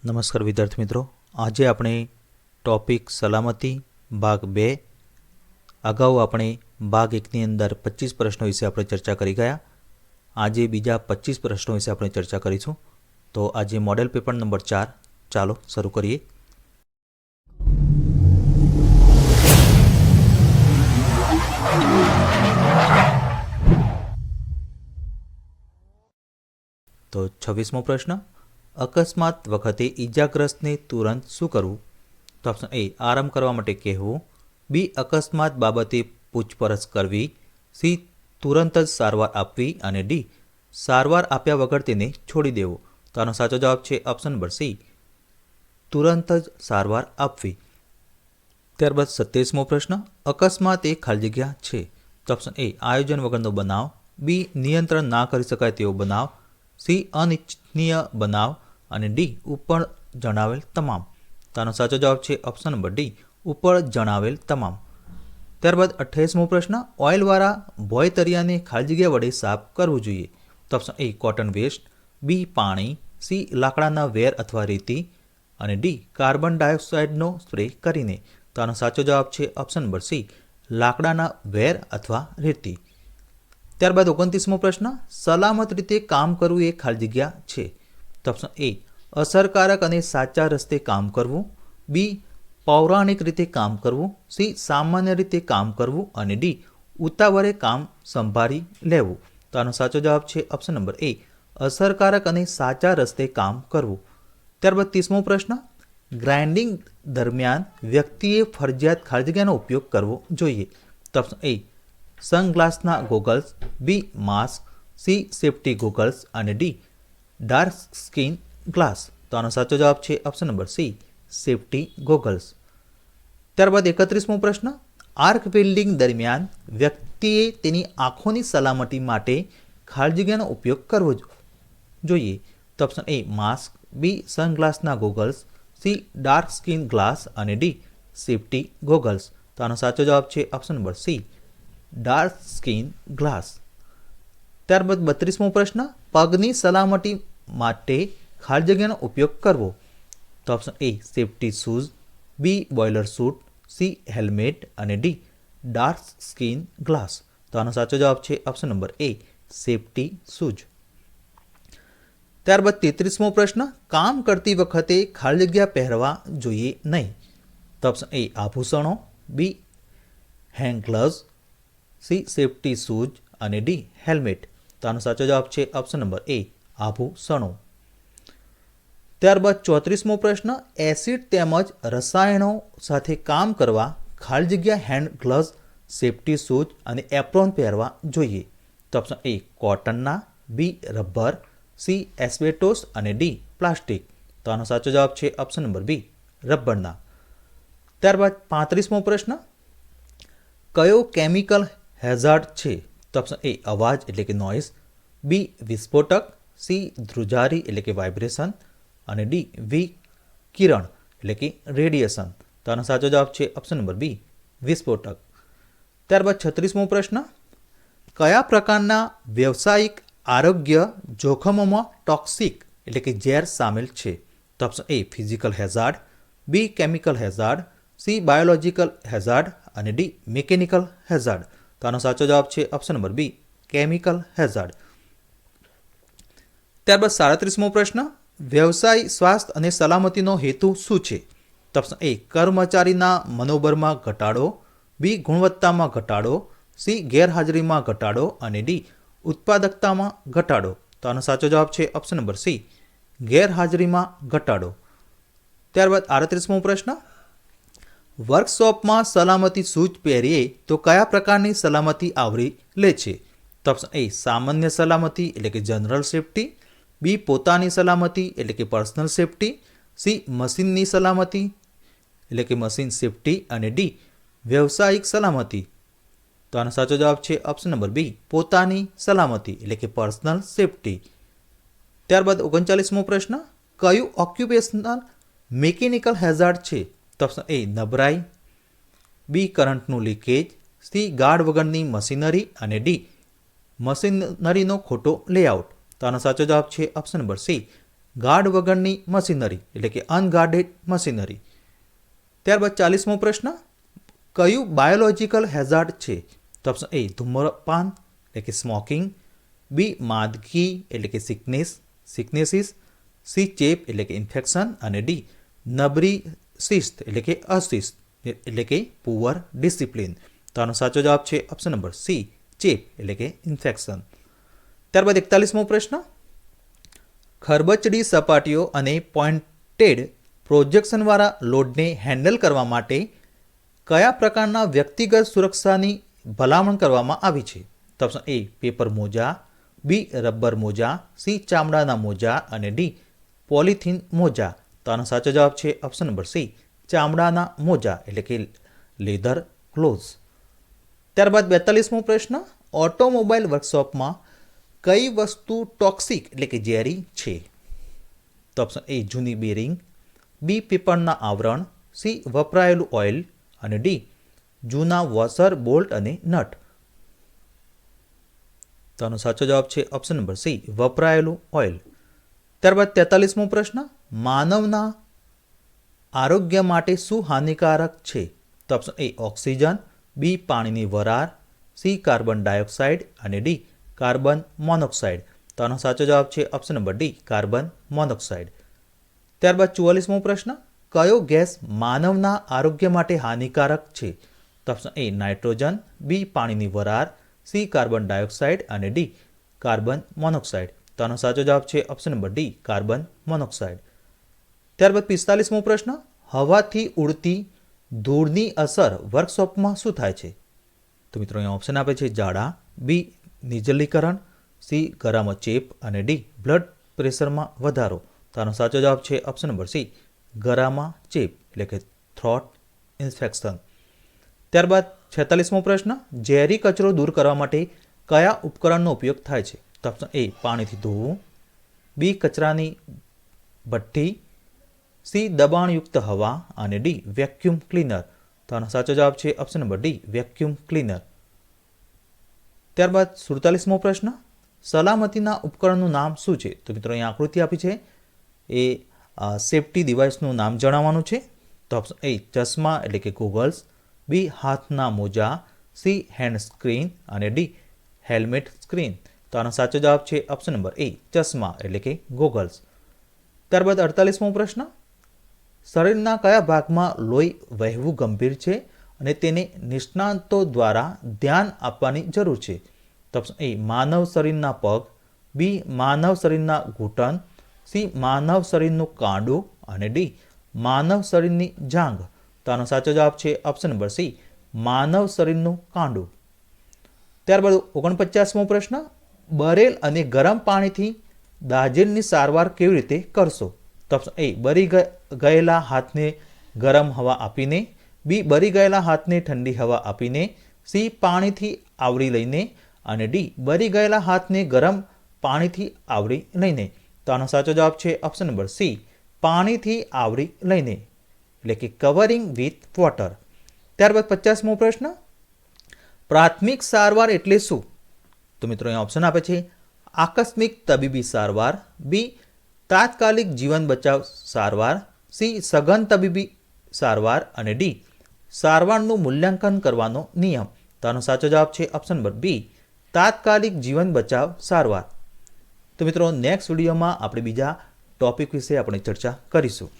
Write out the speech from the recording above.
નમસ્કાર વિદ્યાર્થી મિત્રો, આજે આપણે ટોપિક સલામતી ભાગ 2 અગાઉ આપણે ભાગ 1ની અંદર 25 પ્રશ્નો વિશે આપણે ચર્ચા કરી ગયા. આજે બીજા 25 પ્રશ્નો વિશે આપણે ચર્ચા કરીશું. તો આજે મોડેલ પેપર નંબર 4 ચાલો શરૂ કરીએ. તો 26મો પ્રશ્ન, અકસ્માત વખતે ઈજાગ્રસ્તને તુરંત શું કરવું? તો ઓપ્શન એ, આરામ કરવા માટે કહેવું. બી, અકસ્માત બાબતે પૂછપરછ કરવી. સી, તુરંત જ સારવાર આપવી. અને ડી, સારવાર આપ્યા વગર તેને છોડી દેવું. તો આનો સાચો જવાબ છે ઓપ્શન નંબર સી, તુરંત જ સારવાર આપવી. ત્યારબાદ 27મો પ્રશ્ન, અકસ્માત એ ખાલી જગ્યા છે. તો ઓપ્શન એ, આયોજન વગરનો બનાવ. બી, નિયંત્રણ ના કરી શકાય તેવો બનાવ. સી, અનિચ્છનીય બનાવ. અને ડી, ઉપર જણાવેલ તમામ. તો આનો સાચો જવાબ છે ઓપ્શન નંબર ડી, ઉપર જણાવેલ તમામ. ત્યારબાદ 28મો પ્રશ્ન, ઓઇલવાળા ભોયતરિયાને ખાલી જગ્યા વડે સાફ કરવું જોઈએ. તો ઓપ્શન એ, કોટન વેસ્ટ. બી, પાણી. સી, લાકડાના વેર અથવા રેતી. અને ડી, કાર્બન ડાયોક્સાઇડનો સ્પ્રે કરીને. તો આનો સાચો જવાબ છે ઓપ્શન નંબર સી, લાકડાના વેર અથવા રેતી. ત્યારબાદ 29મો પ્રશ્ન, સલામત રીતે કામ કરવું એ ખાલી જગ્યા છે. તો ઓપ્શન એ, અસરકારક અને સાચા રસ્તે કામ કરવું. બી, પૌરાણિક રીતે કામ કરવું. સી, સામાન્ય રીતે કામ કરવું. અને ડી, ઉતાવળે કામ સંભાળી લેવું. તો આનો સાચો જવાબ છે ઓપ્શન નંબર એ, અસરકારક અને સાચા રસ્તે કામ કરવું. ત્યારબાદ 30મો પ્રશ્ન, ગ્રાઇન્ડિંગ દરમિયાન વ્યક્તિએ ફરજિયાત ખાલી જગ્યાનો ઉપયોગ કરવો જોઈએ. તો ઓપ્શન એ, સનગ્લાસના goggles. B, mask. C, safety goggles. અને ડી, ડાર્ક સ્કિન ગ્લાસ. તો આનો સાચો જવાબ છે option number C, safety goggles. ત્યારબાદ 31મો પ્રશ્ન, આર્ક વેલ્ડિંગ દરમિયાન વ્યક્તિએ તેની આંખોની સલામતી માટે ખાલી જગ્યાનો ઉપયોગ કરવો જોઈએ. તો ઓપ્શન એ, માસ્ક. બી, સનગ્લાસના goggles. C, dark skin glass. અને ડી, સેફ્ટી ગોગલ્સ. તો આનો સાચો જવાબ છે option number C, dark skin glass. ત્યારબાદ 32મો પ્રશ્ન, પગની સલામતી માટે ખાલી જગ્યાનો ઉપયોગ કરવો. તો option A, safety shoes. B, boiler suit. C, helmet. અને ડી, ડાર્ક સ્કિન ગ્લાસ. તો આનો સાચો જવાબ છે option number A, safety shoes. ત્યારબાદ 33મો પ્રશ્ન, કામ કરતી વખતે ખાલી જગ્યા પહેરવા જોઈએ નહીં. તો ઓપ્શન એ, આભૂષણો. B, hand gloves. C, safety shoes. અને ડી, હેલ્મેટ. તો આનો સાચો જવાબ છે ઓપ્શન નંબર એ, આભૂષણો. ત્યારબાદ 34મો પ્રશ્ન, એસિડ તેમજ રસાયણો સાથે કામ કરવા ખાલી જગ્યા હેન્ડ ગ્લવ્સ, સેફ્ટી શૂઝ અને એપ્રોન પહેરવા જોઈએ. તો ઓપ્શન એ, કોટનના. B, rubber. C, asbestos. અને ડી, પ્લાસ્ટિક. તો આનો સાચો જવાબ છે ઓપ્શન નંબર બી, રબરના. ત્યારબાદ 35મો પ્રશ્ન, કયો કેમિકલ હેઝાર્ડ છે? તો ઓપ્શન એ, અવાજ એટલે કે નોઇઝ. બી, વિસ્ફોટક. સી, ધ્રુજારી એટલે કે વાઇબ્રેશન. અને ડી, વિકિરણ એટલે કે રેડિયેશન. તો આનો સાચો જવાબ છે ઓપ્શન નંબર બી, વિસ્ફોટક. ત્યારબાદ 36મો પ્રશ્ન, કયા પ્રકારના વ્યવસાયિક આરોગ્ય જોખમોમાં ટોક્સિક એટલે કે ઝેર સામેલ છે? તો option A, physical hazard. B, chemical hazard. C, biological hazard. અને ડી, મિકેનિકલ હેઝાર્ડ. તો આનો સાચો જવાબ છે option number B, chemical hazard. ત્યારબાદ 37મો પ્રશ્ન, વ્યવસાય સ્વાસ્થ્ય અને સલામતીનો હેતુ શું છે? તો ઓપ્શન એ, કર્મચારીના મનોબળમાં ઘટાડો. બી, ગુણવત્તામાં ઘટાડો. સી, ગેરહાજરીમાં ઘટાડો. અને ડી, ઉત્પાદકતામાં ઘટાડો. તો આનો સાચો જવાબ છે ઓપ્શન નંબર સી, ગેરહાજરીમાં ઘટાડો. ત્યારબાદ 38મો પ્રશ્ન, વર્કશોપમાં સલામતી શૂઝ પહેરીએ તો કયા પ્રકારની સલામતી આવરી લે છે? તો ઓપ્શન એ, સામાન્ય સલામતી એટલે કે જનરલ સેફ્ટી. બી, પોતાની સલામતી એટલે કે પર્સનલ સેફ્ટી. સી, મશીનની સલામતી એટલે કે મશીન સેફ્ટી. અને ડી, વ્યવસાયિક સલામતી. તો આનો સાચો જવાબ છે ઓપ્શન નંબર બી, પોતાની સલામતી એટલે કે પર્સનલ સેફ્ટી. ત્યારબાદ 39મો પ્રશ્ન, કયું ઓક્યુપેશનલ મિકેનિકલ હેઝાર્ડ છે? તો ઓપ્શન એ, નબળાઈ. બી, કરંટનું લીકેજ. સી, ગાર્ડ વગરની મશીનરી. અને ડી, મશીનરીનો ખોટો લેઆઉટ. તો આનો સાચો જવાબ છે ઓપ્શન નંબર સી, ગાર્ડ વગરની મશીનરી એટલે કે અનગાર્ડેડ મશીનરી. ત્યારબાદ 40મો પ્રશ્ન, કયું બાયોલોજિકલ હેઝાર્ડ છે? તો ઓપ્શન એ ધૂમ્રપાન એટલે કે સ્મોકિંગ, બી માંદગી એટલે કે સિકનેસીસ, સી ચેપ એટલે કે ઇન્ફેક્શન અને ડી નબળી શિસ્ત એટલે કે અશિસ્ત એટલે કે પુઅર ડિસિપ્લિન. તો આનો સાચો જવાબ છે ઓપ્શન નંબર સી ચેપ એટલે કે ઇન્ફેક્શન. ત્યારબાદ 41મો પ્રશ્ન, ખરબચડી સપાટીઓ અને પોઇન્ટેડ પ્રોજેક્શનવાળા લોડને હેન્ડલ કરવા માટે કયા પ્રકારના વ્યક્તિગત સુરક્ષાની ભલામણ કરવામાં આવી છે? તો ઓપ્શન એ પેપર મોજા, બી રબર મોજા, સી ચામડાના મોજા અને ડી પોલિથીન મોજા. તો આનો સાચો જવાબ છે ઓપ્શન નંબર સી ચામડાના મોજા એટલે કે લેધર ગ્લોવ્સ. ત્યારબાદ 42મો પ્રશ્ન, ઓટોમોબાઈલ વર્કશોપમાં કઈ વસ્તુ ટોક્સિક એટલે કે ઝેરી છે? તો ઓપ્શન એ જૂની બેરિંગ, બી પેપરના આવરણ, સી વપરાયેલું ઓઇલ અને ડી જૂના વોશર બોલ્ટ અને નટ. તો આનો સાચો જવાબ છે ઓપ્શન નંબર સી વપરાયેલું ઓઇલ. ત્યારબાદ 43મો પ્રશ્ન, માનવના આરોગ્ય માટે શું હાનિકારક છે? તો ઓપ્શન એ ઓક્સિજન, બી પાણીની વરાળ, સી કાર્બન ડાયોક્સાઇડ અને ડી કાર્બન મોનોક્સાઇડ. તો આનો સાચો જવાબ છે option number D carbon monoxide. ત્યારબાદ 44મો પ્રશ્ન, કયો ગેસ માનવના આરોગ્ય માટે હાનિકારક છે? તો ઓપ્શન એ નાઇટ્રોજન, બી પાણીની વરાળ, સી કાર્બન ડાયોક્સાઇડ અને ડી કાર્બન મોનોક્સાઇડ. તો આનો સાચો જવાબ છે option number D carbon monoxide. ત્યારબાદ 45મો પ્રશ્ન, હવાથી ઉડતી ધૂળની અસર વર્કશોપમાં શું થાય છે? તો મિત્રો અહીંયા ઓપ્શન આપે છે ઝાડા, બી નિર્જલીકરણ, સી ગળામાં ચેપ અને ડી બ્લડ પ્રેશરમાં વધારો. તો આનો સાચો જવાબ છે ઓપ્શન નંબર સી ગળામાં ચેપ એટલે કે થ્રોટ ઇન્ફેક્શન. ત્યારબાદ 46મો પ્રશ્ન, ઝેરી કચરો દૂર કરવા માટે કયા ઉપકરણનો ઉપયોગ થાય છે? તો ઓપ્શન એ પાણીથી ધોવું, બી કચરાની ભઠ્ઠી, સી દબાણયુક્ત હવા અને ડી વેક્યુમ ક્લીનર. તો આનો સાચો જવાબ છે option number D vacuum cleaner. ત્યારબાદ 47મો પ્રશ્ન, સલામતીના ઉપકરણનું નામ શું છે? તો મિત્રો અહીંયા આકૃતિ આપી છે એ સેફટી ડિવાઇસનું નામ જણાવવાનું છે. તો ઓપ્શન એ ચશ્મા એટલે કે ગોગલ્સ, બી હાથના મોજા, સી હેન્ડ સ્ક્રીન અને ડી હેલ્મેટ સ્ક્રીન. તો આનો સાચો જવાબ છે ઓપ્શન નંબર એ ચશ્મા એટલે કે ગોગલ્સ. ત્યારબાદ 48મો પ્રશ્ન, શરીરના કયા ભાગમાં લોહી વહેવું ગંભીર છે અને તેને નિષ્ણાતો દ્વારા ધ્યાન આપવાની જરૂર છે? તો ઓપ્શન એ માનવ શરીરના પગ, બી માનવ શરીરના ઘૂંટણ, સી માનવ શરીરનું કાંડું અને ડી માનવ શરીરની જાંઘ. તો આનો સાચો જવાબ છે ઓપ્શન નંબર સી માનવ શરીરનું કાંડું. ત્યારબાદ 49મો પ્રશ્ન, બરેલ અને ગરમ પાણીથી દાઝેલની સારવાર કેવી રીતે કરશો? તો ઓપ્શન એ બરી ગયેલા હાથને ગરમ હવા આપીને, બી બરી ગયેલા હાથને ઠંડી હવા આપીને, સી પાણીથી આવરી લઈને અને ડી બરી ગયેલા હાથને ગરમ પાણીથી આવરી લઈને. તો આનો સાચો જવાબ છે ઓપ્શન નંબર સી પાણીથી આવરી લઈને એટલે કે કવરિંગ વિથ વોટર. ત્યારબાદ 50મો પ્રશ્ન, પ્રાથમિક સારવાર એટલે શું? તો મિત્રો અહીંયા ઓપ્શન આપે છે આકસ્મિક તબીબી સારવાર, બી તાત્કાલિક જીવન બચાવ સારવાર, સી સઘન તબીબી સારવાર અને ડી સારવારનું મૂલ્યાંકન કરવાનો નિયમ. તો આનો સાચો જવાબ છે ઓપ્શન નંબર બી તાત્કાલિક જીવન બચાવ સારવાર. તો મિત્રો નેક્સ્ટ વિડીયોમાં આપણે બીજા ટોપિક વિશે આપણે ચર્ચા કરીશું.